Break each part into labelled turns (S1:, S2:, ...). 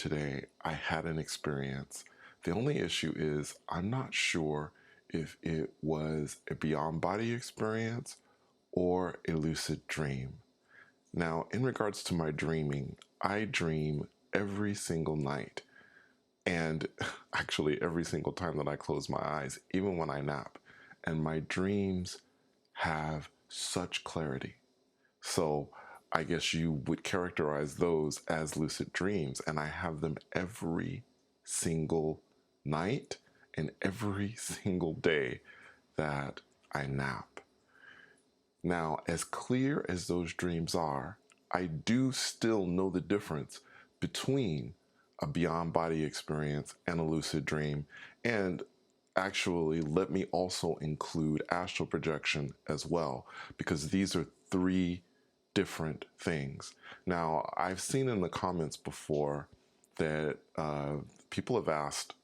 S1: today, I had an experience. The only issue is I'm not sure if it was a beyond body experience or a lucid dream. Now, in regards to my dreaming, I dream every single night. And actually, every single time that I close my eyes, even when I nap. And my dreams have such clarity. So I guess you would characterize those as lucid dreams. And I have them every single night and every single day that I nap. Now, as clear as those dreams are, I do still know the difference between a beyond body experience and a lucid dream. And actually, let me also include astral projection as well, because these are three different things. Now, I've seen in the comments before that people have asked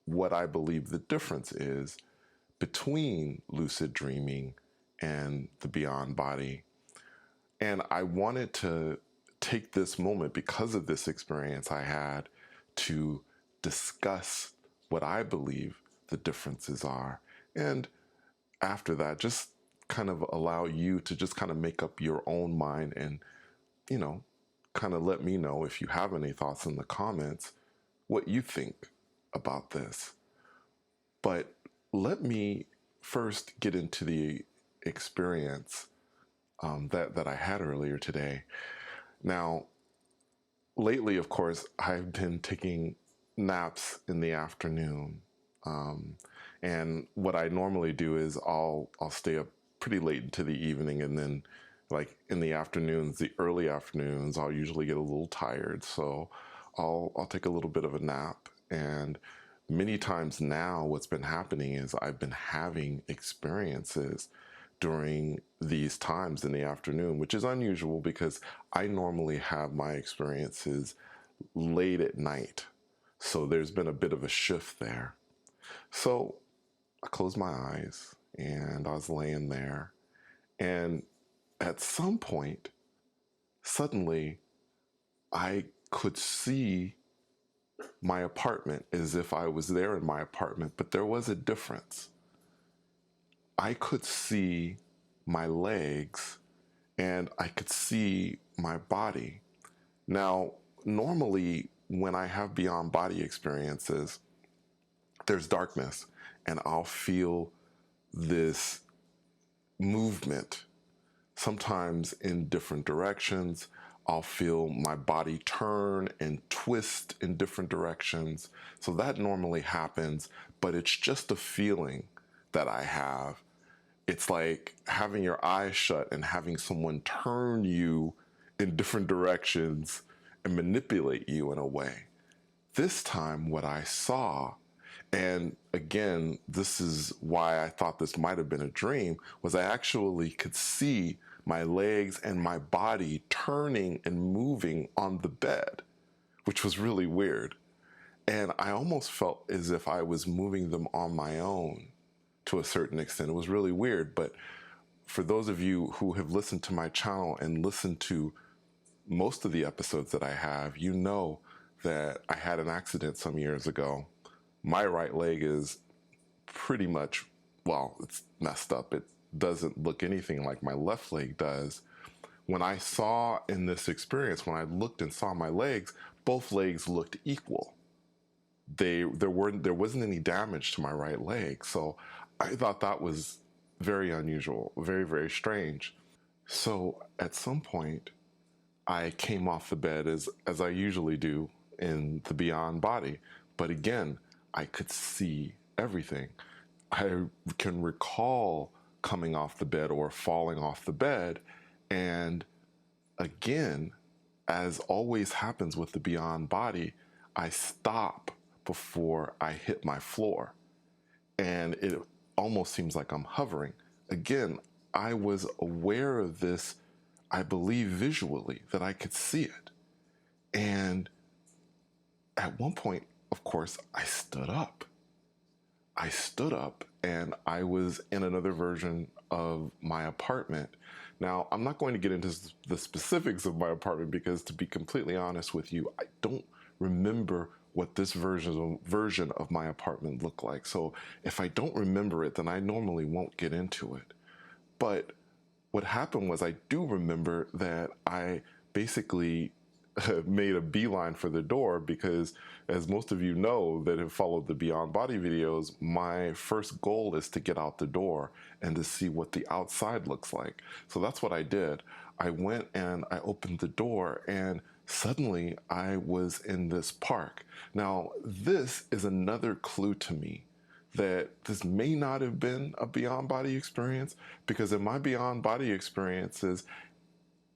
S1: what I believe the difference is between lucid dreaming and the beyond body. And I wanted to take this moment because of this experience I had to discuss what I believe the differences are. And after that, just kind of allow you to just kind of make up your own mind and, kind of let me know if you have any thoughts in the comments, what you think about this. But let me first get into the experience that I had earlier today. Now, lately, of course, I've been taking naps in the afternoon. And what I normally do is I'll stay up pretty late into the evening, and then like in the afternoons, the early afternoons, I'll usually get a little tired. So I'll take a little bit of a nap. And many times now what's been happening is I've been having experiences during these times in the afternoon, which is unusual because I normally have my experiences late at night. So there's been a bit of a shift there. So I closed my eyes and I was laying there. And at some point, suddenly I could see my apartment as if I was there in my apartment, but there was a difference. I could see my legs and I could see my body. Now, normally when I have beyond body experiences, there's darkness and I'll feel this movement, sometimes in different directions. I'll feel my body turn and twist in different directions. So that normally happens, but it's just a feeling that I have. It's like having your eyes shut and having someone turn you in different directions and manipulate you in a way. This time, what I saw, and again, this is why I thought this might have been a dream, was I actually could see my legs and my body turning and moving on the bed, which was really weird. And I almost felt as if I was moving them on my own to a certain extent. It was really weird, but for those of you who have listened to my channel and listened to most of the episodes that I have, you know that I had an accident some years ago. My right leg is pretty much, well, it's messed up. It doesn't look anything like my left leg does. When I saw in this experience, when I looked and saw my legs, both legs looked equal. There wasn't any damage to my right leg. So I thought that was very unusual, very, very strange. So at some point, I came off the bed as I usually do in the beyond body. But again, I could see everything. I can recall coming off the bed or falling off the bed. And again, as always happens with the beyond body, I stop before I hit my floor. And it almost seems like I'm hovering. Again, I was aware of this, I believe visually, that I could see it. And at one point, of course, I stood up. I stood up and I was in another version of my apartment. Now, I'm not going to get into the specifics of my apartment because, to be completely honest with you, I don't remember what this version of my apartment looked like. So if I don't remember it, then I normally won't get into it. But what happened was I do remember that I basically made a beeline for the door because, as most of you know that have followed the Beyond Body videos, my first goal is to get out the door and to see what the outside looks like. So that's what I did. I went and I opened the door, and suddenly I was in this park. Now, this is another clue to me that this may not have been a Beyond Body experience, because in my Beyond Body experiences,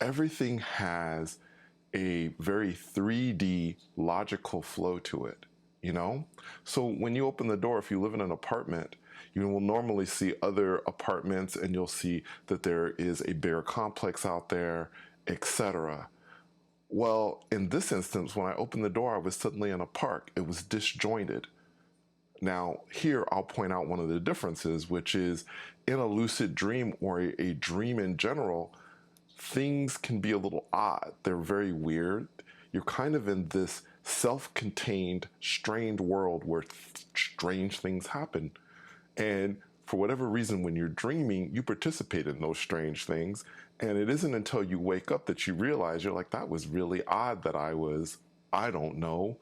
S1: everything has a very 3D logical flow to it, you know? So when you open the door, if you live in an apartment, you will normally see other apartments and you'll see that there is a bear complex out there, etc. Well, in this instance, when I opened the door, I was suddenly in a park. It was disjointed. Now, here I'll point out one of the differences, which is in a lucid dream or a dream in general, things can be a little odd. They're very weird. You're kind of in this self-contained, strained world where strange things happen. And for whatever reason, when you're dreaming, you participate in those strange things. And it isn't until you wake up that you realize, you're like, that was really odd that I was, I don't know,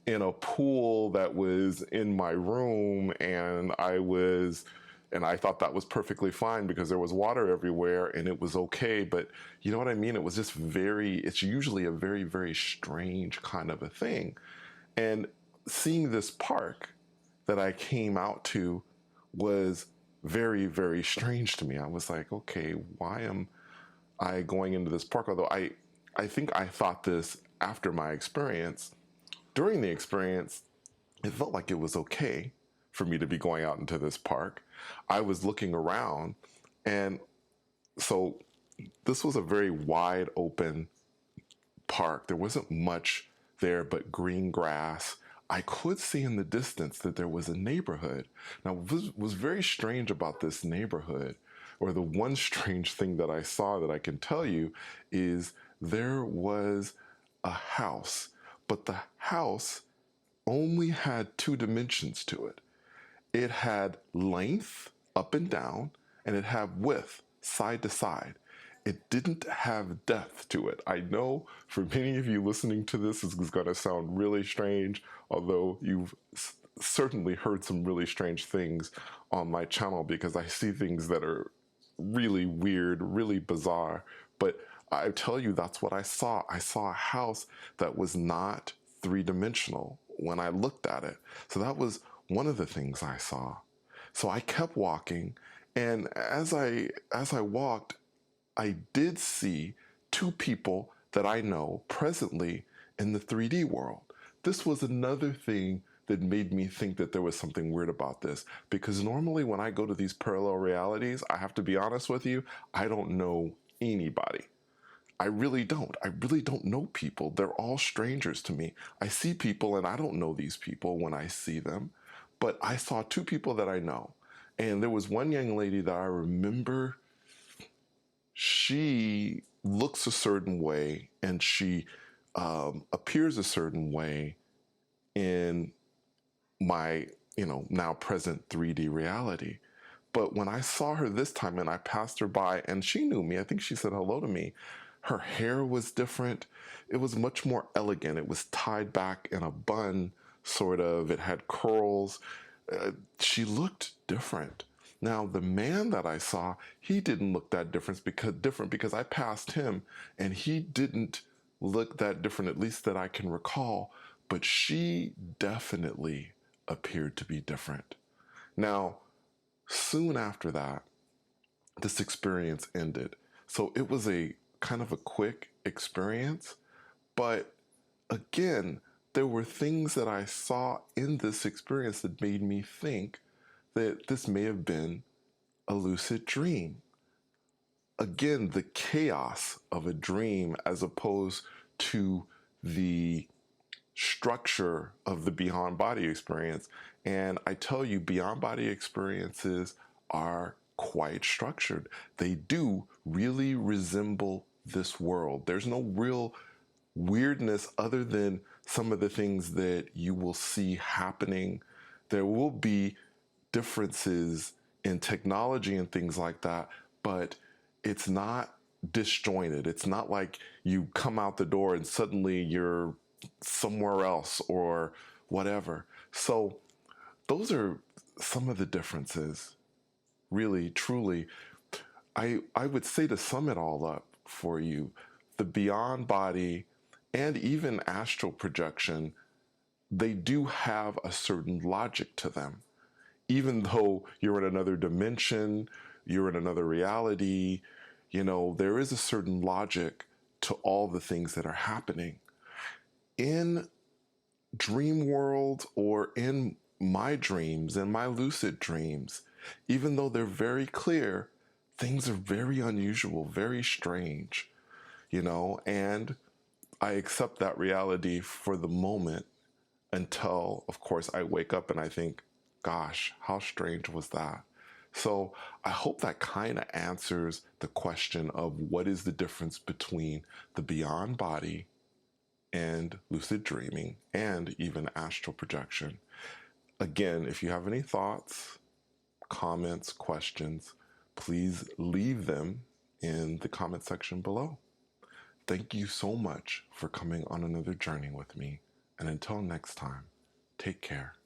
S1: in a pool that was in my room, and I thought that was perfectly fine because there was water everywhere and it was okay. But you know what I mean? It was just it's usually a very, very strange kind of a thing. And seeing this park that I came out to was very, very strange to me. I was like, okay, why am I going into this park? Although I think I thought this after my experience. During the experience, it felt like it was okay for me to be going out into this park. I was looking around, and so this was a very wide open park. There wasn't much there but green grass. I could see in the distance that there was a neighborhood. Now, what was very strange about this neighborhood, or the one strange thing that I saw that I can tell you, is there was a house, but the house only had two dimensions to it. It had length up and down, and it had width side to side. It didn't have depth to it. I know for many of you listening to this is going to sound really strange, although you've certainly heard some really strange things on my channel, because I see things that are really weird, really bizarre. But I tell you, that's what I saw. I saw a house that was not three-dimensional when I looked at it. So that was one of the things I saw. So I kept walking, and as I walked, I did see two people that I know presently in the 3D world. This was another thing that made me think that there was something weird about this, because normally when I go to these parallel realities, I have to be honest with you, I don't know anybody. I really don't. I really don't know people. They're all strangers to me. I see people and I don't know these people when I see them, but I saw two people that I know. And there was one young lady that I remember, she looks a certain way and she appears a certain way in my, now present 3D reality. But when I saw her this time and I passed her by and she knew me, I think she said hello to me, her hair was different. It was much more elegant. It was tied back in a bun, sort of. It had curls. She looked different. Now, the man that I saw, he didn't look that different because I passed him and he didn't look that different, at least that I can recall. But she definitely appeared to be different. Now, soon after that, this experience ended. So it was a kind of a quick experience, but again, there were things that I saw in this experience that made me think that this may have been a lucid dream. Again, the chaos of a dream as opposed to the structure of the beyond body experience. And I tell you, beyond body experiences are quite structured. They do really resemble this world. There's no real weirdness other than some of the things that you will see happening. There will be differences in technology and things like that, but it's not disjointed. It's not like you come out the door and suddenly you're somewhere else or whatever. So those are some of the differences, really, truly. I would say, to sum it all up for you, the beyond body and even astral projection, they do have a certain logic to them. Even though you're in another dimension, you're in another reality, there is a certain logic to all the things that are happening. In dream world, or in my dreams, in my lucid dreams, even though they're very clear, things are very unusual, very strange, and I accept that reality for the moment until, of course, I wake up and I think, gosh, how strange was that? So I hope that kind of answers the question of what is the difference between the beyond body and lucid dreaming and even astral projection. Again, if you have any thoughts, comments, questions, please leave them in the comment section below. Thank you so much for coming on another journey with me. And until next time, take care.